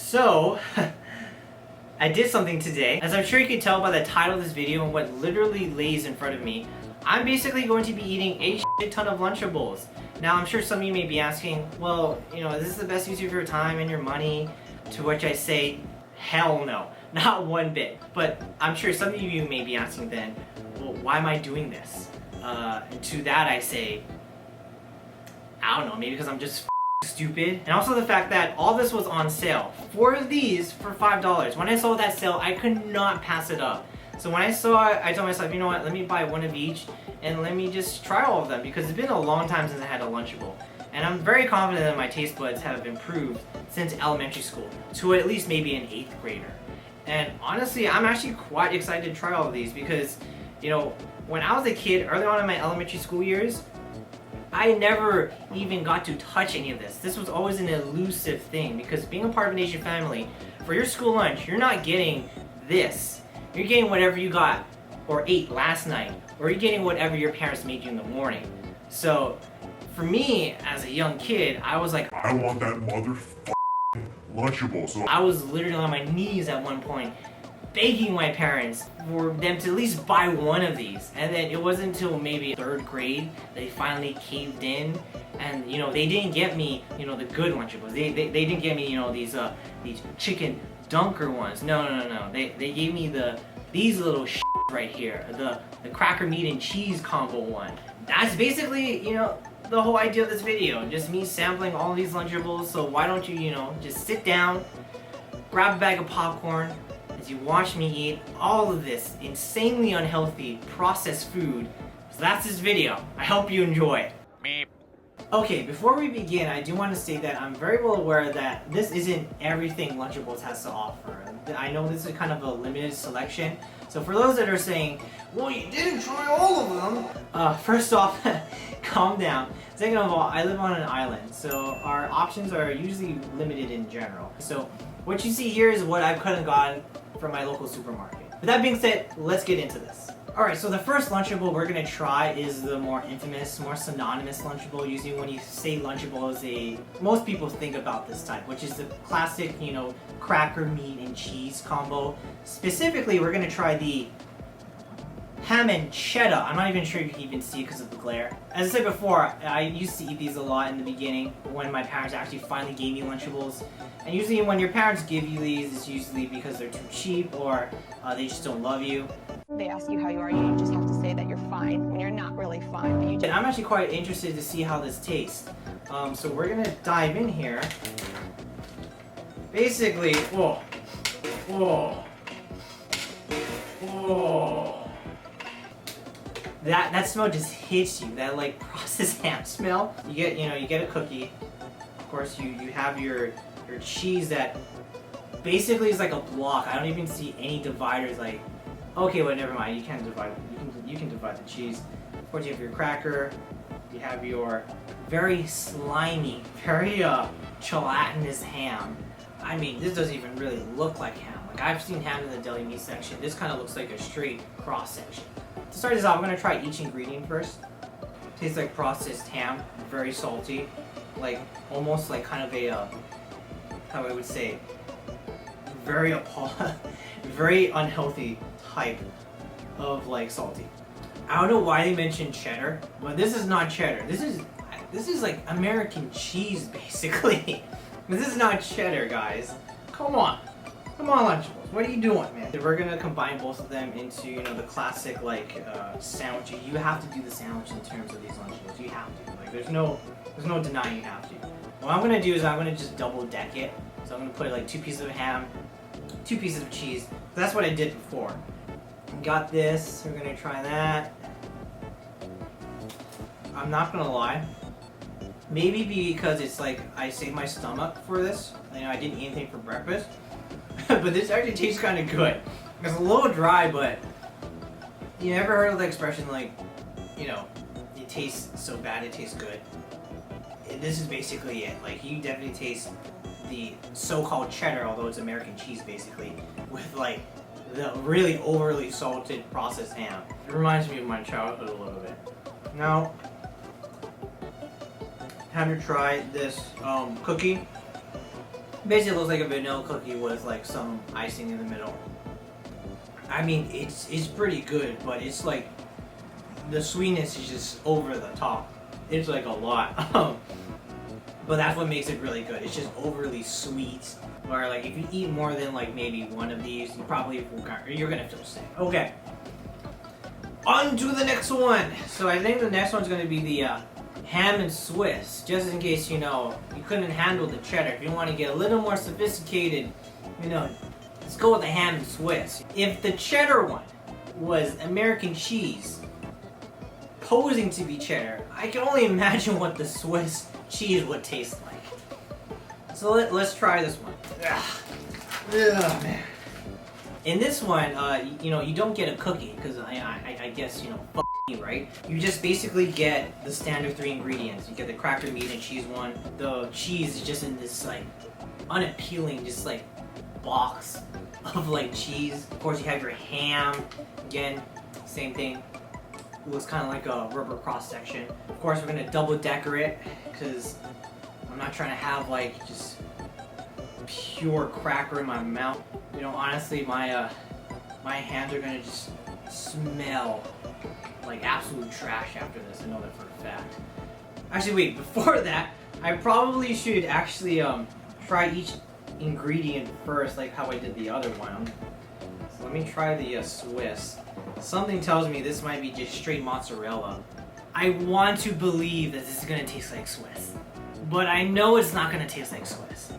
So, I did something today. As I'm sure you can tell by the title of this video and what literally lays in front of me, I'm basically going to be eating a shit ton of Lunchables. Now, I'm sure some of you may be asking, well, is this the best use of your time and your money? To which I say, hell no, not one bit. But I'm sure some of you may be asking then, well, why am I doing this? And to that I say, I don't know, maybe because I'm just stupid. And also the fact that all this was on sale. 4 of these for $5. When I saw that sale, I could not pass it up. So when I saw it, I told myself, you know what, let me buy one of each and let me just try all of them, because it's been a long time since I had a Lunchable. And I'm very confident that my taste buds have improved since elementary school to at least maybe an 8th grader. And honestly, I'm actually quite excited to try all of these because, when I was a kid, early on in my elementary school years, I never even got to touch any of this. This was always an elusive thing because being a part of an Asian family, for your school lunch, you're not getting this. You're getting whatever you got or ate last night, or you're getting whatever your parents made you in the morning. So, for me, as a young kid, I was like, I want that motherfucking Lunchable. So I was literally on my knees at one point, begging my parents for them to at least buy one of these. And then it wasn't until maybe 3rd grade they finally caved in, and they didn't get me the good Lunchables. They didn't get me these chicken dunker ones. No. They gave me these little right here, the cracker meat and cheese combo one. That's basically the whole idea of this video, just me sampling all these Lunchables. So why don't you just sit down, grab a bag of popcorn as you watch me eat all of this insanely unhealthy processed food. So that's this video. I hope you enjoy it. Meep. Okay, before we begin, I do want to state that I'm very well aware that this isn't everything Lunchables has to offer. I know this is kind of a limited selection. So for those that are saying, well, you didn't try all of them, first off, calm down. Second of all, I live on an island, so our options are usually limited in general. So what you see here is what I've kind of gotten from my local supermarket. With that being said, let's get into this. Alright, so the first Lunchable we're going to try is the more infamous, more synonymous Lunchable. Usually when you say Lunchable, most people think about this type, which is the classic, cracker meat and cheese combo. Specifically, we're going to try the ham and cheddar. I'm not even sure you can even see it because of the glare. As I said before, I used to eat these a lot in the beginning when my parents actually finally gave me Lunchables. And usually when your parents give you these, it's usually because they're too cheap or they just don't love you. They ask you how you are, you just have to say that you're fine when you're not really fine. But you And I'm actually quite interested to see how this tastes. So we're gonna dive in here. Basically, whoa. That smell just hits you. That like processed ham smell. You get a cookie. Of course, you have your cheese that basically is like a block. I don't even see any dividers. Like, okay, well, never mind. You can't divide. You can divide the cheese. Of course, you have your cracker. You have your very slimy, very gelatinous ham. I mean, this doesn't even really look like ham. Like, I've seen ham in the deli meat section. This kind of looks like a straight cross section. To start this off, I'm gonna try each ingredient first. Tastes like processed ham, very salty, like almost like kind of a how I would say, very very unhealthy type of like salty. I don't know why they mentioned cheddar, but this is not cheddar. This is like American cheese basically. This is not cheddar, guys. Come on, Lunchables. What are you doing, man? We're gonna combine both of them into the classic like sandwich. You have to do the sandwich in terms of these Lunchables. You have to. Like there's no denying you have to. What I'm gonna do is I'm gonna just double deck it. So I'm gonna put like 2 pieces of ham, 2 pieces of cheese. That's what I did before. Got this. We're gonna try that. I'm not gonna lie. Maybe because it's like I saved my stomach for this. I didn't eat anything for breakfast. But this actually tastes kind of good. It's a little dry, but you ever heard of the expression like, it tastes so bad it tastes good? This is basically it. Like, you definitely taste the so-called cheddar, although it's American cheese basically, with like the really overly salted processed ham. It reminds me of my childhood a little bit. Now, time to try this cookie. Basically, it looks like a vanilla cookie with like some icing in the middle. I mean, it's pretty good, but it's like the sweetness is just over the top. It's like a lot. But that's what makes it really good. It's just overly sweet. Or like if you eat more than like maybe one of these, you're gonna feel sick. Okay. On to the next one. So I think the next one's gonna be the ham and Swiss. Just in case you couldn't handle the cheddar. If you want to get a little more sophisticated, let's go with the ham and Swiss. If the cheddar one was American cheese, posing to be cheddar, I can only imagine what the Swiss cheese would taste like. So let's try this one. Ugh, man. In this one, you don't get a cookie because I guess fuck you, right? You just basically get the standard 3 ingredients. You get the cracker meat and cheese one. The cheese is just in this like unappealing, just like box of like cheese. Of course, you have your ham. Again, same thing. It looks kind of like a rubber cross section. Of course, we're gonna double decor it because I'm not trying to have like just pure cracker in my mouth. Honestly, my hands are gonna just smell like absolute trash after this. I know that for a fact. Actually, wait. Before that, I probably should actually try each ingredient first, like how I did the other one. So let me try the Swiss. Something tells me this might be just straight mozzarella. I want to believe that this is gonna taste like Swiss, but I know it's not gonna taste like Swiss.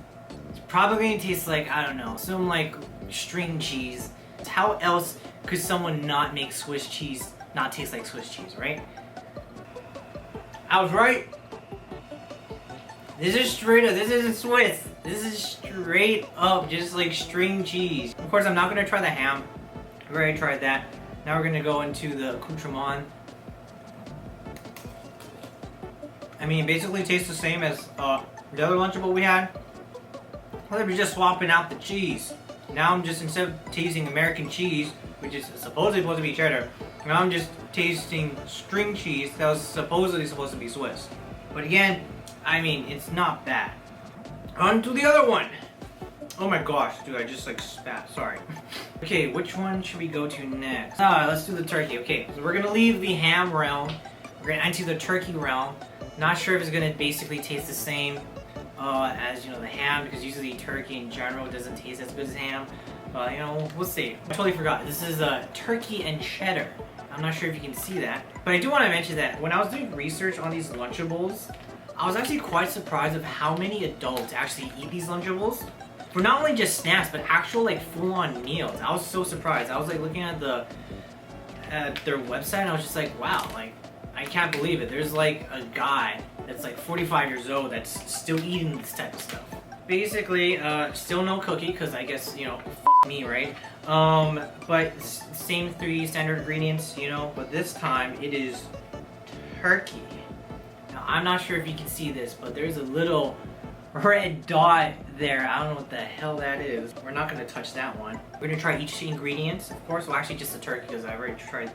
It's probably gonna taste like, I don't know, some like string cheese. How else could someone not make Swiss cheese not taste like Swiss cheese, right? I was right. This is straight up, this isn't Swiss. This is straight up just like string cheese. Of course, I'm not gonna try the ham. I've already tried that. Now we're gonna go into the accoutrement. I mean, it basically tastes the same as the other Lunchable we had. Well, we're just swapping out the cheese. Now I'm just, instead of tasting American cheese, which is supposedly supposed to be cheddar, now I'm just tasting string cheese that was supposedly supposed to be Swiss. But again, I mean, it's not bad. On to the other one. Oh my gosh, dude, I just like spat, sorry. Okay, which one should we go to next? Let's do the turkey. Okay, so we're gonna leave the ham realm. We're gonna enter the turkey realm. Not sure if it's gonna basically taste the same as the ham, because usually turkey in general doesn't taste as good as ham. We'll see. I totally forgot. This is turkey and cheddar. I'm not sure if you can see that, but I do want to mention that when I was doing research on these Lunchables, I was actually quite surprised of how many adults actually eat these Lunchables. For not only just snacks, but actual like full-on meals. I was so surprised. I was like looking at their website and I was just like, wow, like I can't believe it. There's like a guy that's like 45 years old that's still eating this type of stuff. Basically, still no cookie because I guess, me, right? But same 3 standard ingredients, but this time it is turkey. Now, I'm not sure if you can see this, but there's a little red dot there. I don't know what the hell that is. We're not going to touch that one. We're going to try each ingredient, of course. Well, actually just the turkey because I already tried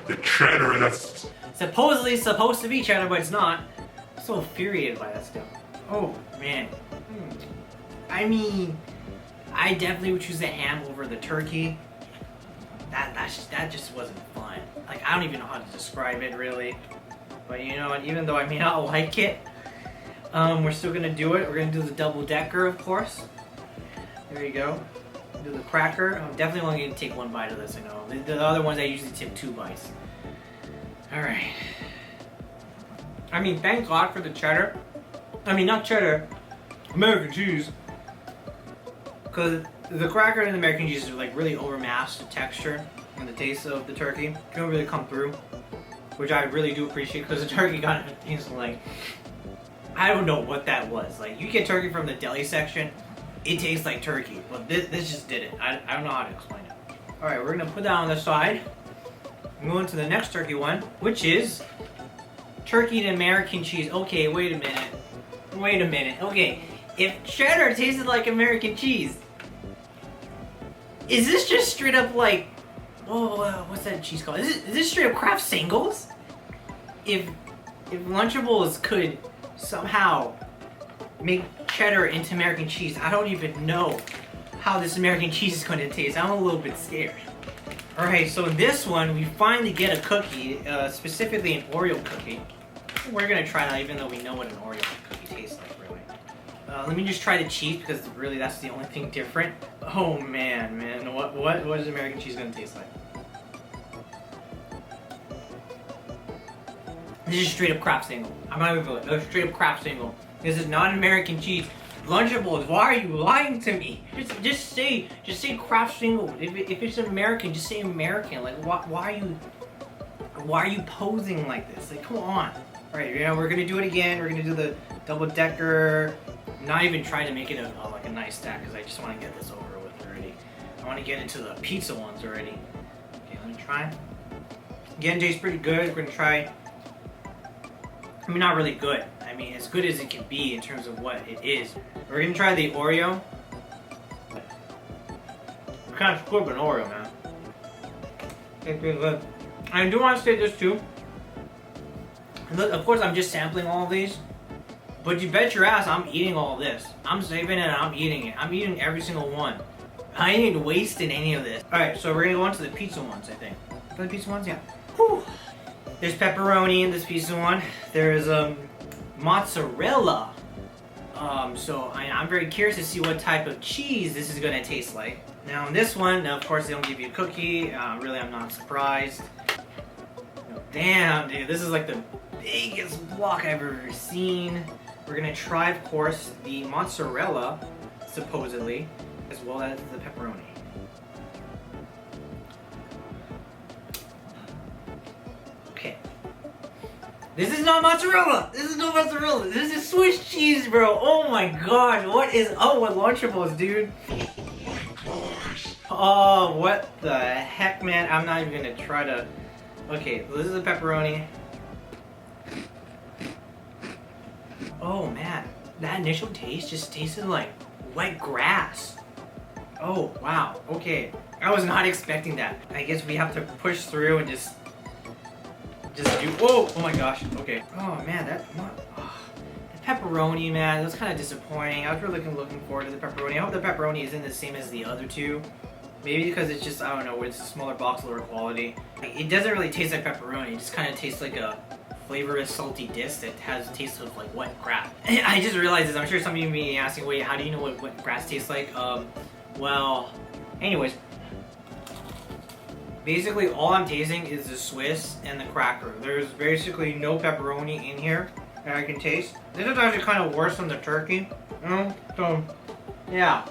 The cheddar, that's... supposedly supposed to be cheddar, but it's not. I'm so infuriated by that stuff. Oh, man. I mean, I definitely would choose the ham over the turkey. That just wasn't fun. Like, I don't even know how to describe it, really. But you know what? Even though I may not like it, we're still gonna do it. We're gonna do the double decker, of course. There you go. Do the cracker. I'm definitely only gonna take 1 bite of this. I know. The other ones I usually take 2 bites. All right. I mean, thank God for the cheddar. I mean, not cheddar, American cheese. Because the cracker and the American cheese are like really overmasked the texture and the taste of the turkey. It don't really come through, which I really do appreciate because the turkey kind of tastes like, I don't know what that was. Like, you get turkey from the deli section, it tastes like turkey, but this just did it. I don't know how to explain it. All right, we're gonna put that on the side. Move on to the next turkey one, which is turkey and American cheese. Okay, wait a minute. Wait a minute. Okay, if cheddar tasted like American cheese, is this just straight up like, what's that cheese called? Is this straight up Kraft Singles? If Lunchables could somehow make cheddar into American cheese. I don't even know how this American cheese is going to taste. I'm a little bit scared. Alright, so in this one, we finally get a cookie, specifically an Oreo cookie. We're going to try that even though we know what an Oreo cookie tastes like, really. Let me just try the cheese because really that's the only thing different. Oh man, what is American cheese going to taste like? This is straight up crap single. I'm not even going to straight up crap single. This is not American cheese. Lunchables, why are you lying to me? Just say craft single. If it's American, just say American. Like why are you posing like this? Like come on. Alright, you know, we're gonna do it again. We're gonna do the double decker. I'm not even trying to make it like a nice stack because I just want to get this over with already. I want to get into the pizza ones already. Okay, let me try. Again, tastes pretty good. We're gonna try. I mean, not really good. I mean, as good as it can be in terms of what it is. We're gonna try the Oreo. I'm kind of screwed with an Oreo, man. It's pretty good. I do want to say this too. Look, of course, I'm just sampling all of these. But you bet your ass I'm eating all this. I'm saving it and I'm eating it. I'm eating every single one. I ain't wasting any of this. Alright, so we're gonna go on to the pizza ones, I think. The pizza ones, yeah. Whew. There's pepperoni in this pizza one. There's mozzarella. So I'm very curious to see what type of cheese this is gonna taste like. Now in this one, of course they don't give you a cookie. Really, I'm not surprised. Damn, dude, this is like the biggest block I've ever seen. We're gonna try, of course, the mozzarella, supposedly, as well as the pepperoni. Okay. This is not mozzarella! This is no mozzarella! This is Swiss cheese, bro! Oh my gosh, what is up with Lunchables, dude? Oh, what the heck, man? I'm not even gonna try to... Okay, so this is the pepperoni. Oh man, that initial taste just tasted like wet grass. Oh wow, okay. I was not expecting that. I guess we have to push through and just do, whoa, oh my gosh, okay. Oh man, the pepperoni, man, that was kind of disappointing. I was really looking forward to the pepperoni. I hope the pepperoni isn't the same as the other two. Maybe because it's just, I don't know, it's a smaller box, lower quality. It doesn't really taste like pepperoni. It just kind of tastes like a flavorless, salty disc that has a taste of like wet crap. I just realized this. I'm sure some of you may be asking, wait, how do you know what wet grass tastes like? Well, anyways. Basically, all I'm tasting is the Swiss and the cracker. There's basically no pepperoni in here that I can taste. This is actually kind of worse than the turkey. You know? So, yeah.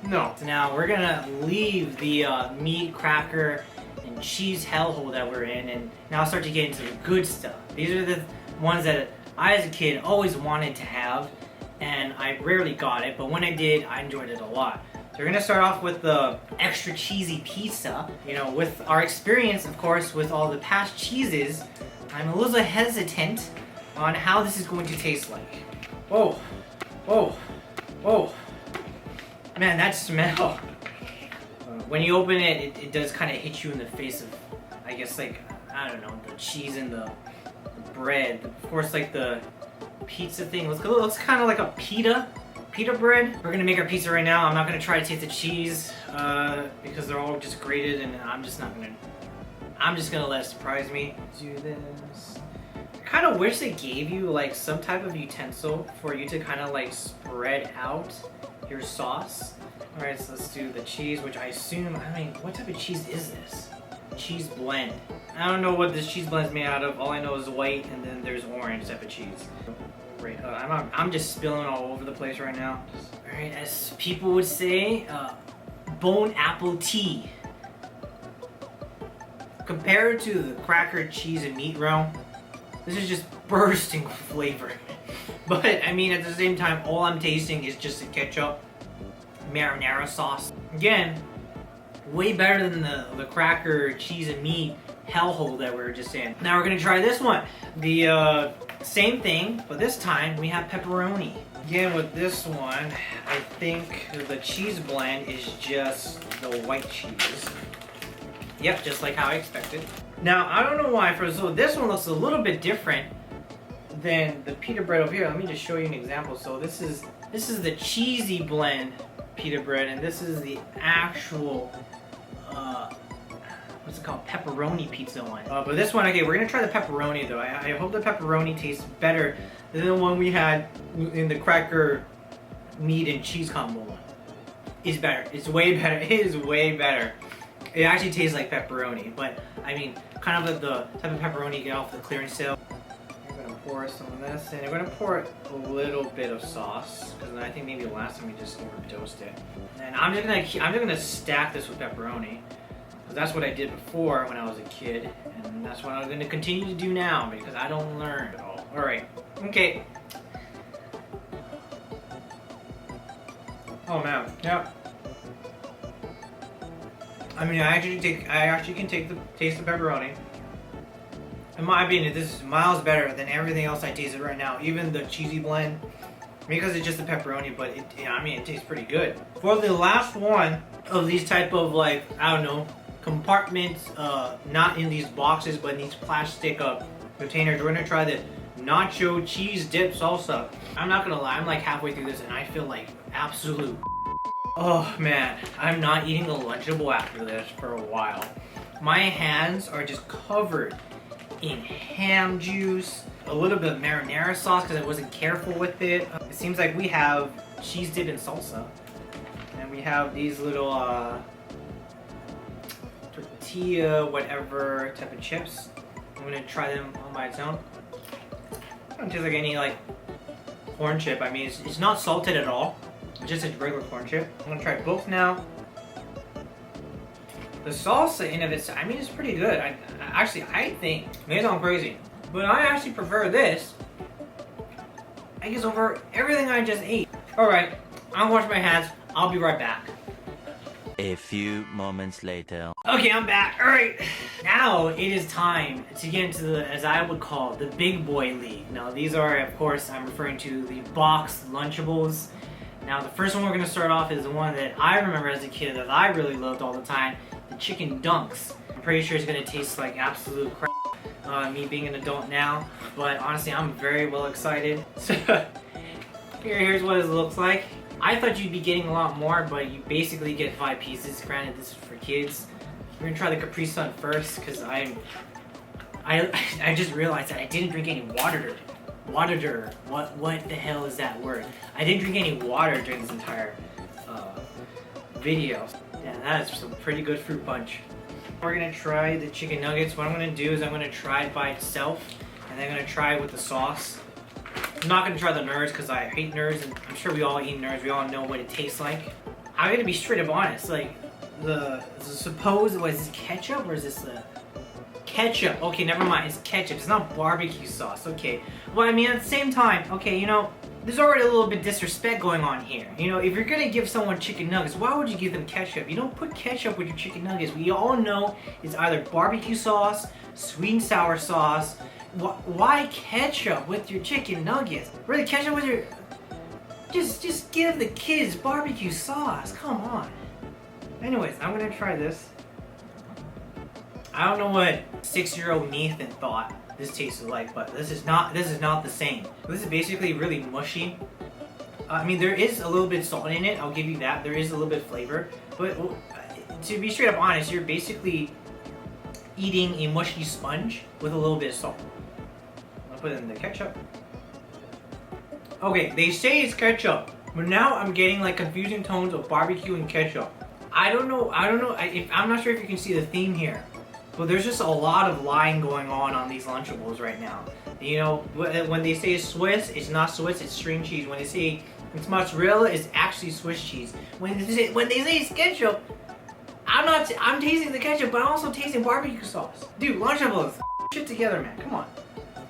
No. So now we're gonna leave the meat, cracker, and cheese hellhole that we're in and now start to get into the good stuff. These are the ones that I as a kid always wanted to have and I rarely got it, but when I did, I enjoyed it a lot. So we're gonna start off with the extra cheesy pizza. You know, with our experience, of course, with all the past cheeses, I'm a little hesitant on how this is going to taste like. Whoa, whoa, whoa. Man, that smell. When you open it, it does kind of hit you in the face of, I guess, like, I don't know, the cheese and the bread. Of course, like the pizza thing looks kind of like a pita bread. We're gonna make our pizza right now. I'm not gonna try to taste the cheese because they're all just grated, and I'm just gonna let it surprise me. Do this. I kind of wish they gave you like some type of utensil for you to kind of like spread out your sauce. Alright, so let's do the cheese, which I assume, I mean, what type of cheese is this? Cheese blend. I don't know what this cheese blend is made out of. All I know is white, and then there's orange type of cheese. Right, I'm just spilling all over the place right now. Alright, as people would say, bone apple tea. Compared to the cracker, cheese, and meat row, this is just bursting with flavor. But, I mean, at the same time, all I'm tasting is just the ketchup, marinara sauce. Again, way better than the cracker, cheese, and meat hellhole that we were just in. Now we're gonna try this one. The same thing, but this time we have pepperoni. Again, with this one, I think the cheese blend is just the white cheese. Yep, just like how I expected. Now, I don't know why, so this one looks a little bit different than the pita bread over here. Let me just show you an example. So this is the cheesy blend pita bread, and this is the actual what's it called, pepperoni pizza one. But this one, okay, we're gonna try the pepperoni though. I hope the pepperoni tastes better than the one we had in the cracker meat and cheese combo one. It's better. It's way better. It is way better. It actually tastes like pepperoni, but I mean, kind of the type of pepperoni you get off the clearance sale. I'm gonna pour some of this, and I'm gonna pour a little bit of sauce because I think maybe last time we just overdosed it. And I'm just gonna stack this with pepperoni because that's what I did before when I was a kid, and that's what I'm gonna continue to do now because I don't learn at all. All right, okay. Oh man, yeah. I mean, I actually can taste the pepperoni. In my opinion, this is miles better than everything else I tasted right now. Even the cheesy blend, because it's just the pepperoni, but it tastes pretty good. For the last one of these type of, like, I don't know, compartments, not in these boxes, but in these plastic containers, we're gonna try the Nacho cheese dip salsa. I'm not gonna lie, I'm like halfway through this and I feel like absolute. Oh man, I'm not eating a Lunchable after this for a while. My hands are just covered in ham juice, a little bit of marinara sauce because I wasn't careful with it. It seems like we have cheese dip and salsa. And we have these little tortilla, whatever type of chips. I'm gonna try them on by its own. It doesn't taste like any like corn chip. I mean, it's not salted at all. It's just a regular corn chip. I'm gonna try both now. The salsa in of itself, I mean, it's pretty good. I think, maybe I'm crazy, but I actually prefer this, I guess, over everything I just ate. All right, I'll wash my hands. I'll be right back. A few moments later. Okay, I'm back. All right, now it is time to get into the, as I would call, the big boy league. Now these are, of course, I'm referring to the box Lunchables. Now the first one we're gonna start off is the one that I remember as a kid that I really loved all the time, the chicken dunks. I'm pretty sure it's gonna taste like absolute crap, me being an adult now, but honestly I'm very well excited. So here's what it looks like. I thought you'd be getting a lot more, but you basically get 5 pieces. Granted, this is for kids. We're gonna try the Capri Sun first because I just realized that I didn't drink any water. What the hell is that word? I didn't drink any water during this entire video. Yeah, that is some pretty good fruit punch. We're gonna try the chicken nuggets. What I'm gonna do is I'm gonna try it by itself, and then I'm gonna try it with the sauce. I'm not gonna try the nerds because I hate nerds, and I'm sure we all eat nerds. We all know what it tastes like. I'm gonna be straight up honest. Like suppose was this ketchup or is this the ketchup? Okay, never mind. It's ketchup. It's not barbecue sauce. Okay. Well, I mean, at the same time, okay, you know, there's already a little bit disrespect going on here. You know, if you're gonna give someone chicken nuggets, why would you give them ketchup? You don't put ketchup with your chicken nuggets. We all know it's either barbecue sauce, sweet and sour sauce. Why ketchup with your chicken nuggets? Really, ketchup with your... Just give the kids barbecue sauce. Come on. Anyways, I'm gonna try this. I don't know what 6-year-old Nathan thought this tasted like, but this is not the same. This is basically really mushy. I mean, there is a little bit of salt in it. I'll give you that. There is a little bit of flavor, but to be straight up honest, you're basically eating a mushy sponge with a little bit of salt. I'll put it in the ketchup. Okay, they say it's ketchup, but now I'm getting like confusing tones of barbecue and ketchup. I don't know. I'm not sure if you can see the theme here. But there's just a lot of lying going on these Lunchables right now. You know, when they say Swiss, it's not Swiss, it's string cheese. When they say it's mozzarella, it's actually Swiss cheese. When they say it's ketchup, I'm tasting the ketchup, but I'm also tasting barbecue sauce. Dude, Lunchables, shit together, man. Come on.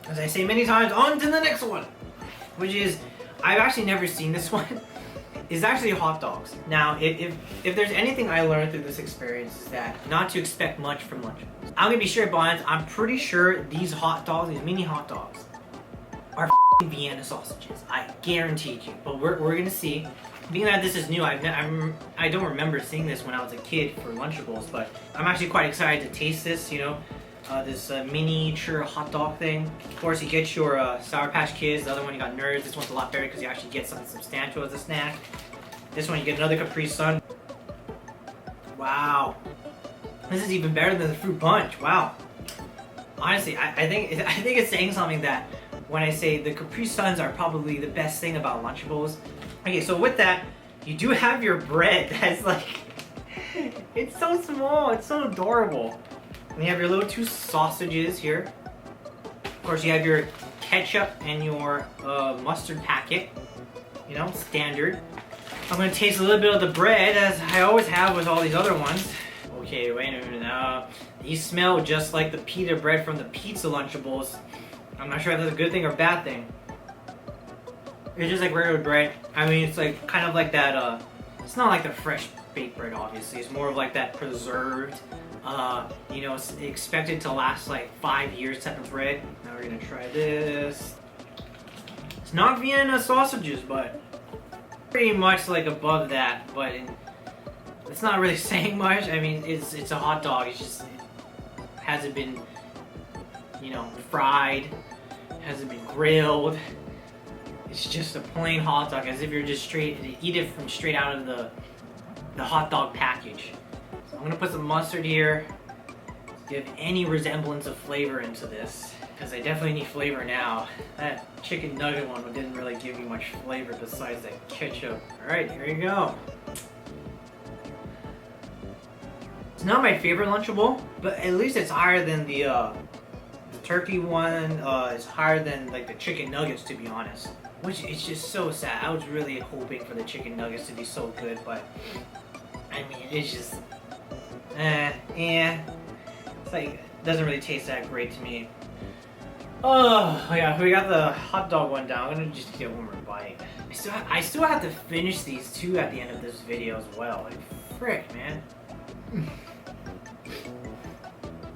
As I say many times, on to the next one, which is, I've actually never seen this one. Is actually hot dogs. Now, if there's anything I learned through this experience is that not to expect much from Lunchables. I'm gonna be straight honest, I'm pretty sure these hot dogs, these mini hot dogs, are Vienna sausages. I guarantee you. But we're gonna see. Being that this is new, I don't remember seeing this when I was a kid for Lunchables, but I'm actually quite excited to taste this. You know, this miniature hot dog thing. Of course, you get your Sour Patch Kids. The other one you got Nerds. This one's a lot better because you actually get something substantial as a snack. This one you get another Capri Sun. Wow, this is even better than the fruit punch. Wow. Honestly, I think it's saying something that when I say the Capri Suns are probably the best thing about Lunchables. Okay, so with that, you do have your bread that's like, it's so small, it's so adorable. And you have your little 2 sausages here. Of course, you have your ketchup and your mustard packet. You know, standard. I'm gonna taste a little bit of the bread, as I always have with all these other ones. Okay, wait a minute. These smell just like the pita bread from the pizza Lunchables. I'm not sure if that's a good thing or bad thing. It's just like regular bread. I mean, it's like kind of like that. It's not like the fresh baked bread, obviously. It's more of like that preserved. You know, it's expected to last like 5 years type of bread. Now we're gonna try this. It's not Vienna sausages, but pretty much like above that. But it's not really saying much. I mean, it's a hot dog. It's just, it hasn't been, you know, fried. It hasn't been grilled. It's just a plain hot dog, as if you're just eat it from straight out of the hot dog package. So I'm gonna put some mustard here to give any resemblance of flavor into this, because I definitely need flavor now. That chicken nugget one didn't really give me much flavor besides that ketchup. Alright, here you go. It's not my favorite Lunchable, but at least it's higher than the turkey one. It's higher than like the chicken nuggets, to be honest. Which is just so sad. I was really hoping for the chicken nuggets to be so good, but I mean, it's just, it's like, it doesn't really taste that great to me. Oh yeah, we got the hot dog one down. I'm gonna just get one more bite. I still have to finish these 2 at the end of this video as well. Like, frick, man.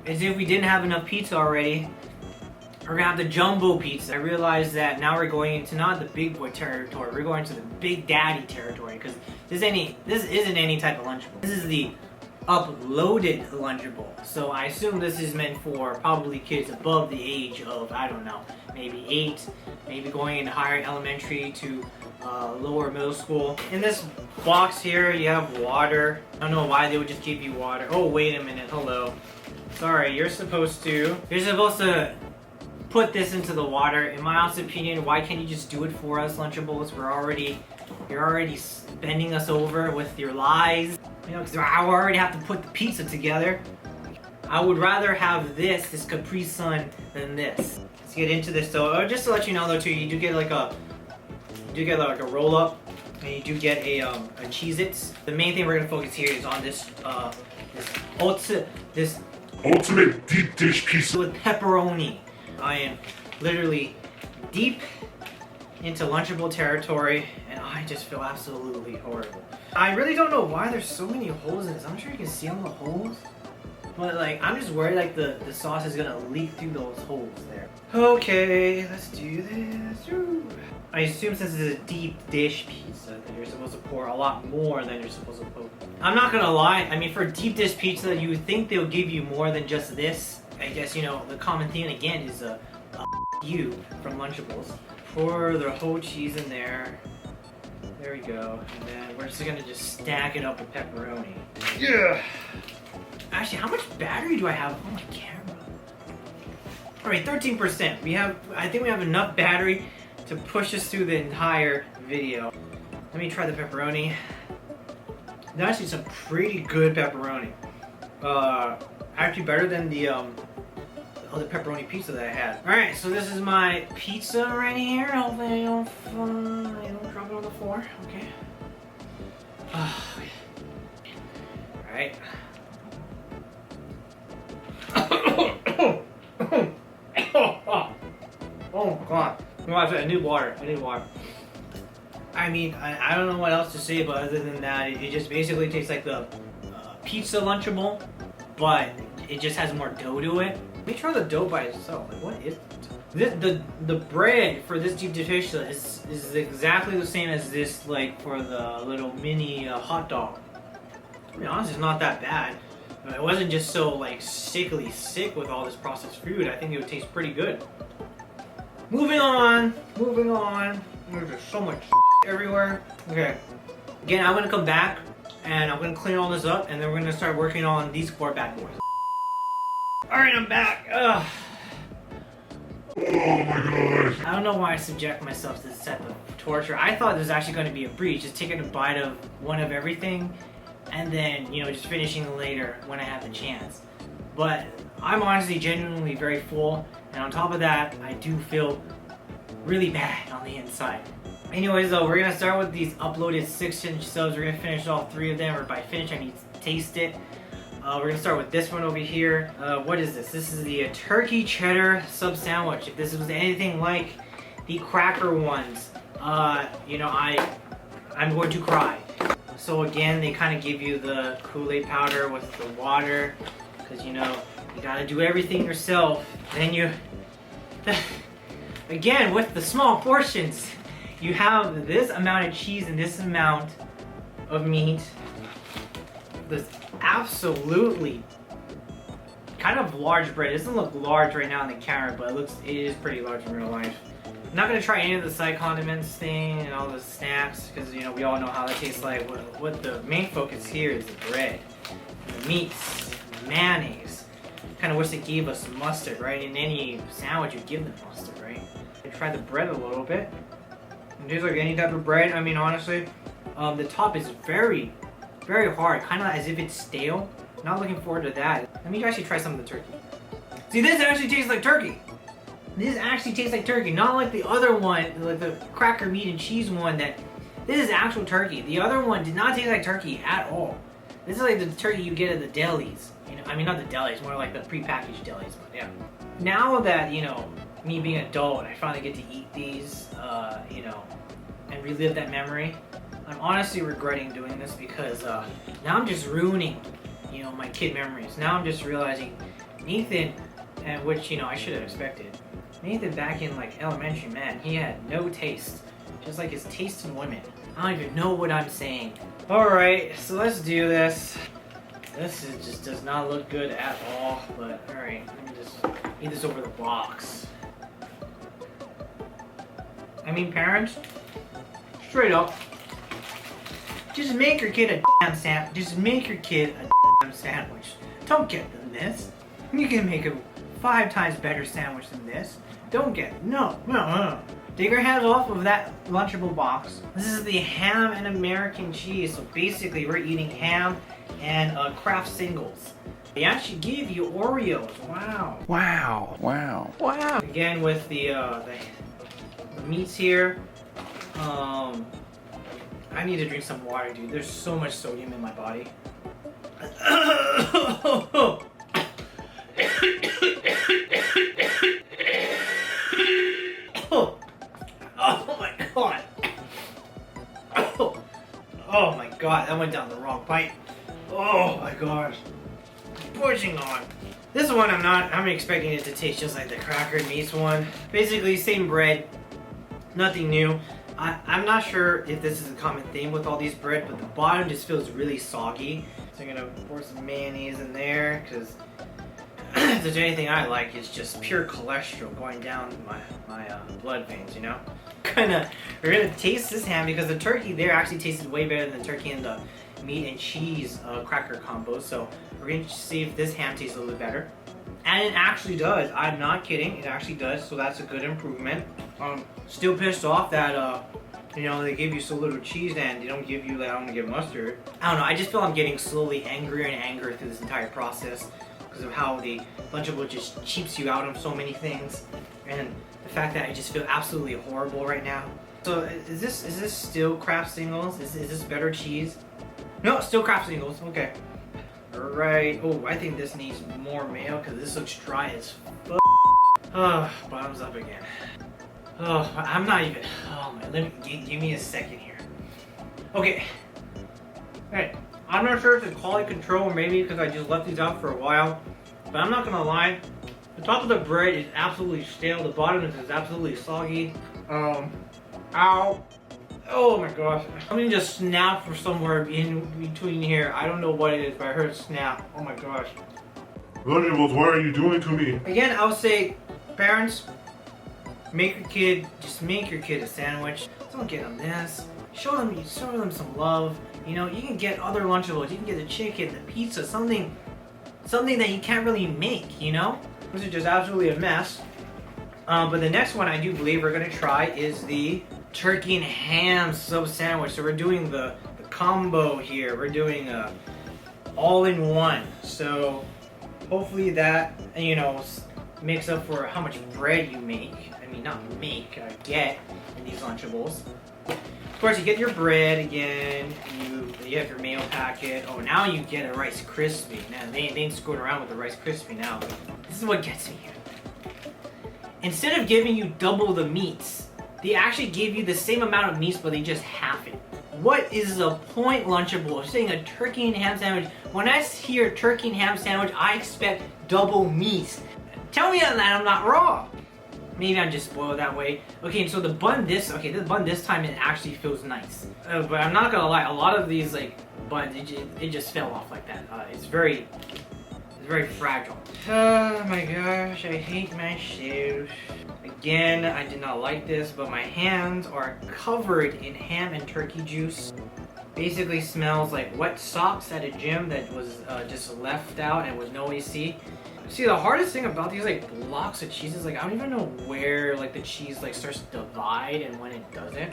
As if we didn't have enough pizza already, we're gonna have the jumbo pizza. I realized that now we're going into not the big boy territory, we're going to the big daddy territory, because this isn't any type of Lunchable. This is the uploaded Lunchable. So I assume this is meant for probably kids above the age of, I don't know, maybe 8, maybe going into higher elementary to lower middle school. In this box here, you have water. I don't know why they would just give you water. Oh, wait a minute, hello. Sorry, you're supposed to put this into the water. In my honest opinion, why can't you just do it for us, Lunchables? You're already bending us over with your lies. You know, because I already have to put the pizza together. I would rather have this Capri Sun, than this. Let's get into this though. Just to let you know though too, you do get like a roll up, and you do get a Cheez-Its. The main thing we're gonna focus here is on this ultimate deep dish pizza with pepperoni. I am literally deep into Lunchable territory, and I just feel absolutely horrible. I really don't know why there's so many holes in this. I'm sure you can see all the holes, but like, I'm just worried like the sauce is gonna leak through those holes there. Okay, let's do this. Ooh. I assume since it's a deep dish pizza that you're supposed to pour a lot more than you're supposed to put. I'm not gonna lie, I mean, for a deep dish pizza, you would think they'll give you more than just this. I guess, you know, the common theme again is a you from Lunchables. Pour the whole cheese in there. There we go. And then we're just gonna stack it up with pepperoni. Yeah. Actually, how much battery do I have on my camera? Alright, 13%. I think we have enough battery to push us through the entire video. Let me try the pepperoni. That's actually some pretty good pepperoni. Actually better than the other pepperoni pizza that I had. Alright, so this is my pizza right here. Hopefully I don't drop it on the floor. Okay. Alright. Oh god. I need water. I mean, I don't know what else to say, but other than that, it just basically tastes like the pizza Lunchable, but it just has more dough to it. Let me try the dough by itself. Like, what is it? The bread for this deep dish pizza is exactly the same as this, like for the little mini hot dog. To be honest, it's not that bad. It wasn't just so like sickly sick with all this processed food. I think it would taste pretty good. Moving on. There's just so much everywhere. Okay. Again, I'm gonna come back and I'm gonna clean all this up and then we're gonna start working on these 4 bad boys. Alright, I'm back. Ugh. Oh my gosh. I don't know why I subject myself to this type of torture. I thought there was actually going to be a breach, just taking a bite of one of everything and then, you know, just finishing later when I have the chance. But I'm honestly genuinely very full, and on top of that, I do feel really bad on the inside. Anyways though, we're going to start with these uploaded 6-inch subs. We're going to finish all 3 of them, or by finish I mean taste it. We're going to start with this one over here. What is this? This is the turkey cheddar sub sandwich. If this was anything like the cracker ones, you know, I'm going to cry. So again, they kind of give you the Kool-Aid powder with the water, because you know, you got to do everything yourself. Then you, again, with the small portions, you have this amount of cheese and this amount of meat. This absolutely kind of large bread. It doesn't look large right now on the camera, but it is pretty large in real life. I'm not gonna try any of the side condiments thing and all the snacks because you know we all know how that tastes like. What the main focus here is the bread, the meats, the mayonnaise. Kind of wish they gave us mustard, right? In any sandwich, you give them mustard, right? I try the bread a little bit. It tastes like any type of bread. I mean, honestly, the top is very hard, kind of as if it's stale. Not looking forward to that. Let me actually try some of the turkey. See, this actually tastes like turkey. This actually tastes like turkey, not like the other one, like the cracker meat and cheese one. That this is actual turkey. The other one did not taste like turkey at all. This is like the turkey you get at the delis. You know, I mean not the delis, more like the prepackaged delis. But yeah. Now that you know me being an adult, I finally get to eat these, you know, and relive that memory. I'm honestly regretting doing this because now I'm just ruining, you know, my kid memories. Now I'm just realizing Nathan, and which, you know, I should have expected. Nathan back in like elementary, man, he had no taste. Just like his taste in women. I don't even know what I'm saying. Alright, so let's do this. This just does not look good at all, but alright, let me just eat this over the box. I mean, parents, straight up, just make your kid a damn sandwich. Just make your kid a damn sandwich. Don't get them this. You can make a 5 times better sandwich than this. Don't get no. Take your hands off of that Lunchable box. This is the ham and American cheese. So basically, we're eating ham and Kraft singles. They actually give you Oreos. Wow. Again with the meats here. I need to drink some water, dude. There's so much sodium in my body. Oh my god. Oh my god, that went down the wrong pipe. Oh my gosh. Pushing on. This one I'm expecting it to taste just like the cracker meats one. Basically same bread, nothing new. I'm not sure if this is a common theme with all these bread, but the bottom just feels really soggy. So I'm gonna pour some mayonnaise in there, because if there's anything I like, it's just pure cholesterol going down my blood veins, you know? We're gonna taste this ham, because the turkey there actually tasted way better than the turkey and the meat and cheese cracker combo. So we're gonna see if this ham tastes a little bit better. And it actually does. I'm not kidding. It actually does. So that's a good improvement. Still pissed off that you know, they give you so little cheese and they don't give you like, I don't get mustard. I don't know. I just feel I'm getting slowly angrier and angrier through this entire process because of how the Lunchable just cheaps you out on so many things, and the fact that I just feel absolutely horrible right now. So is this still Kraft singles? Is this better cheese? No, still Kraft singles. Okay. Alright. Oh, I think this needs more mayo because this looks dry as fuck. Oh, bottoms up again. Oh, I'm not even. Oh man, give me a second here. Okay. Alright. I'm not sure if it's quality control or maybe because I just left these out for a while. But I'm not gonna lie. The top of the bread is absolutely stale. The bottom is absolutely soggy. Ow. Oh my gosh. Something just snapped from somewhere in between here. I don't know what it is, but I heard a snap. Oh my gosh. Lunchables, what are you doing to me? Again, I would say, parents, make your kid a sandwich. Don't get them this. Show them some love. You know, you can get other Lunchables. You can get the chicken, the pizza, something that you can't really make, you know? This is just absolutely a mess. But the next one I do believe we're gonna try is the turkey and ham sub sandwich. So we're doing the combo here. We're doing a all-in-one. So hopefully that, you know, makes up for how much bread you make. I mean, not make, get in these Lunchables. Of course, you get your bread again. You have your mayo packet. Oh, now you get a Rice Krispie. Man, they ain't screwing around with the Rice Krispie now. This is what gets me here. Instead of giving you double the meats, they actually give you the same amount of meats, but they just half it. What is the point, Lunchable, of saying a turkey and ham sandwich? When I hear turkey and ham sandwich, I expect double meats. Tell me that I'm not wrong. Maybe I'm just spoiled that way. Okay, and so the bun this time it actually feels nice. But I'm not gonna lie, a lot of these like buns, it just fell off like that. It's very fragile. Oh my gosh, I hate myself. Again, I did not like this, but my hands are covered in ham and turkey juice. Basically smells like wet socks at a gym that was just left out and was nobody see. See, the hardest thing about these like blocks of cheese is like I don't even know where like the cheese like starts to divide and when it doesn't.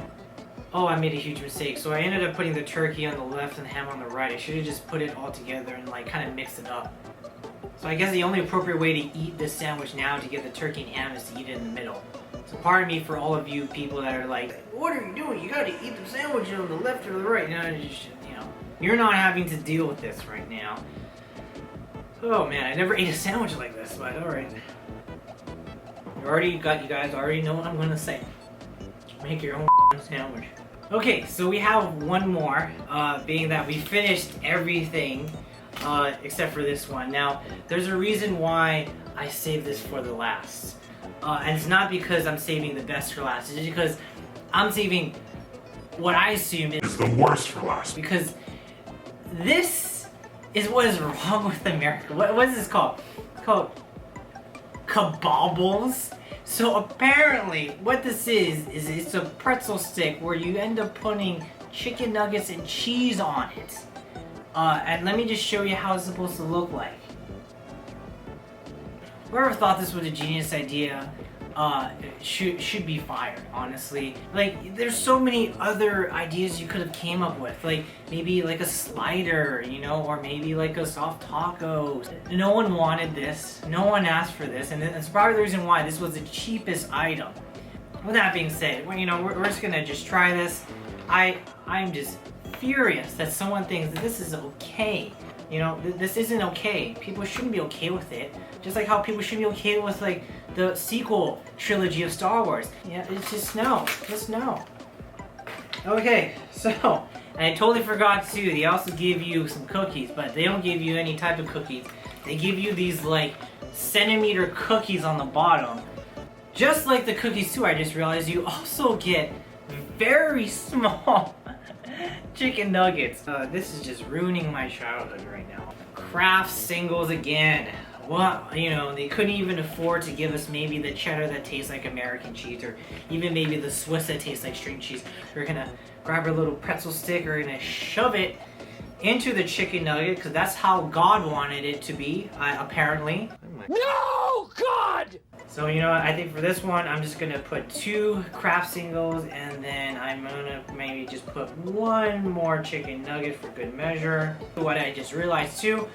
Oh, I made a huge mistake. So I ended up putting the turkey on the left and the ham on the right. I should have just put it all together and like kind of mix it up. So I guess the only appropriate way to eat this sandwich now to get the turkey and ham is to eat it in the middle. So pardon me for all of you people that are like, what are you doing? You gotta eat the sandwich on the left or the right. No, you know, you're not having to deal with this right now. Oh man, I never ate a sandwich like this, but alright. You guys already know what I'm gonna say. Make your own sandwich. Okay, so we have one more, being that we finished everything, except for this one. Now, there's a reason why I saved this for the last. And it's not because I'm saving the best for last, it's just because I'm saving what I assume is the worst for last. Because this is what is wrong with America. What is this called? It's called kebabbles. So apparently what this is it's a pretzel stick where you end up putting chicken nuggets and cheese on it. And let me just show you how it's supposed to look like. Whoever thought this was a genius idea should be fired, honestly. Like, there's so many other ideas you could have came up with. Like, maybe like a slider, you know, or maybe like a soft taco. No one wanted this. No one asked for this. And that's probably the reason why this was the cheapest item. With that being said, well, you know, we're just gonna just try this. I'm just furious that someone thinks that this is okay. You know, this isn't okay. People shouldn't be okay with it. Just like how people should be okay with like the sequel trilogy of Star Wars. Yeah, it's just no. Just no. Okay, so, and I totally forgot too, they also give you some cookies, but they don't give you any type of cookies. They give you these like centimeter cookies on the bottom. Just like the cookies too, I just realized you also get very small chicken nuggets. This is just ruining my childhood right now. Kraft singles again. Well, you know, they couldn't even afford to give us maybe the cheddar that tastes like American cheese, or even maybe the Swiss that tastes like string cheese. We're gonna grab our little pretzel stick, we're gonna shove it into the chicken nugget, because that's how God wanted it to be, apparently. No, God! So, you know what, I think for this one, I'm just gonna put 2 Kraft singles, and then I'm gonna maybe just put 1 more chicken nugget for good measure. What I just realized too,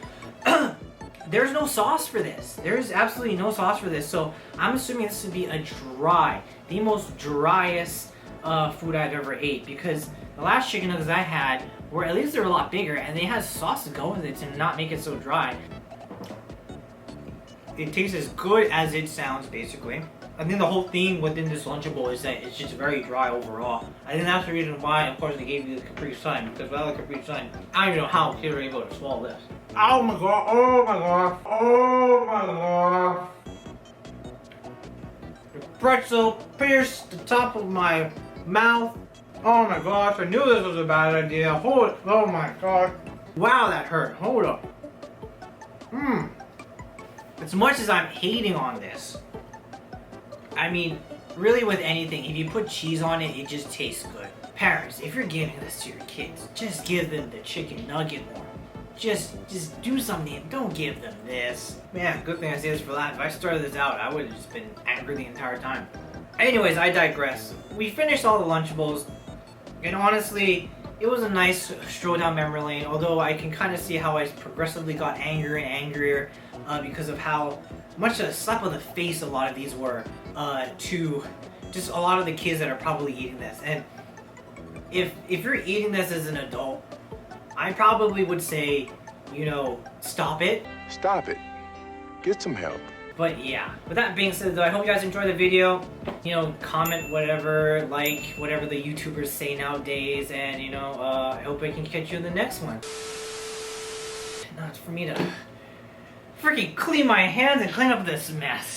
there's no sauce for this. There's absolutely no sauce for this, so I'm assuming this would be the most driest food I've ever ate, because the last chicken nuggets I had were, at least they were a lot bigger, and they had sauce to go with it to not make it so dry. It tastes as good as it sounds, basically. I think the whole theme within this Lunchable is that it's just very dry overall. I think that's the reason why, of course, they gave you the Capri Sun, because without the Capri Sun, I don't even know how kids are able to swallow this. Oh my god, oh my god, oh my god. The pretzel pierced the top of my mouth. Oh my gosh, I knew this was a bad idea. Oh my god. Wow, that hurt. Hold up. As much as I'm hating on this, I mean, really with anything, if you put cheese on it, it just tastes good. Parents, if you're giving this to your kids, just give them the chicken nugget more. Just do something. Don't give them this. Man, good thing I say this for last. If I started this out, I would have just been angry the entire time. Anyways, I digress. We finished all the Lunchables, and honestly, it was a nice stroll down memory lane, although I can kind of see how I progressively got angrier and angrier because of how much a slap of the face a lot of these were to just a lot of the kids that are probably eating this. And if you're eating this as an adult, I probably would say, you know, stop it. Stop it. Get some help. But yeah, with that being said though, I hope you guys enjoyed the video. You know, comment whatever, like whatever the YouTubers say nowadays, and you know, I hope I can catch you in the next one. Now it's for me to freaking clean my hands and clean up this mess.